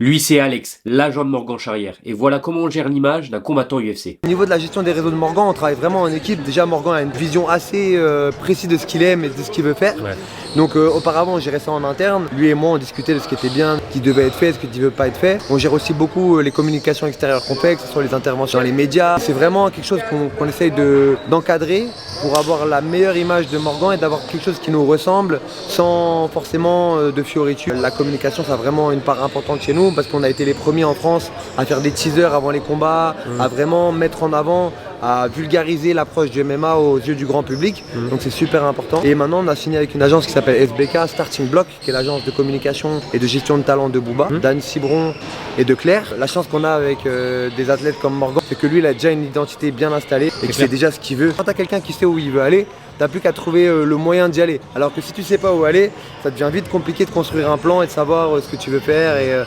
Lui, c'est Alex, l'agent de Morgan Charrière. Et voilà comment on gère l'image d'un combattant UFC. Au niveau de la gestion des réseaux de Morgan, on travaille vraiment en équipe. Déjà, Morgan a une vision assez précise de ce qu'il aime et de ce qu'il veut faire. Ouais. Donc auparavant, on gérait ça en interne. Lui et moi, on discutait de ce qui était bien, ce qui devait être fait, ce qui ne devait pas être fait. On gère aussi beaucoup les communications extérieures qu'on fait, que ce soit les interventions dans les médias. C'est vraiment quelque chose qu'on essaye d'encadrer pour avoir la meilleure image de Morgan et d'avoir quelque chose qui nous ressemble sans forcément de fioritures. La communication, ça a vraiment une part importante chez nous parce qu'on a été les premiers en France à faire des teasers avant les combats, à vraiment mettre en avant, à vulgariser l'approche du MMA aux yeux du grand public. Donc c'est super important. Et maintenant, on a signé avec une agence qui s'appelle SBK, Starting Block, qui est l'agence de communication et de gestion de talent de Booba, d'Anne Cibron et de Claire. La chance qu'on a avec des athlètes comme Morgan, c'est que lui, il a déjà une identité bien installée et qu'il sait déjà ce qu'il veut. Quand tu as quelqu'un qui sait où il veut aller, t'as plus qu'à trouver le moyen d'y aller. Alors que si tu sais pas où aller, ça devient vite compliqué de construire un plan et de savoir ce que tu veux faire et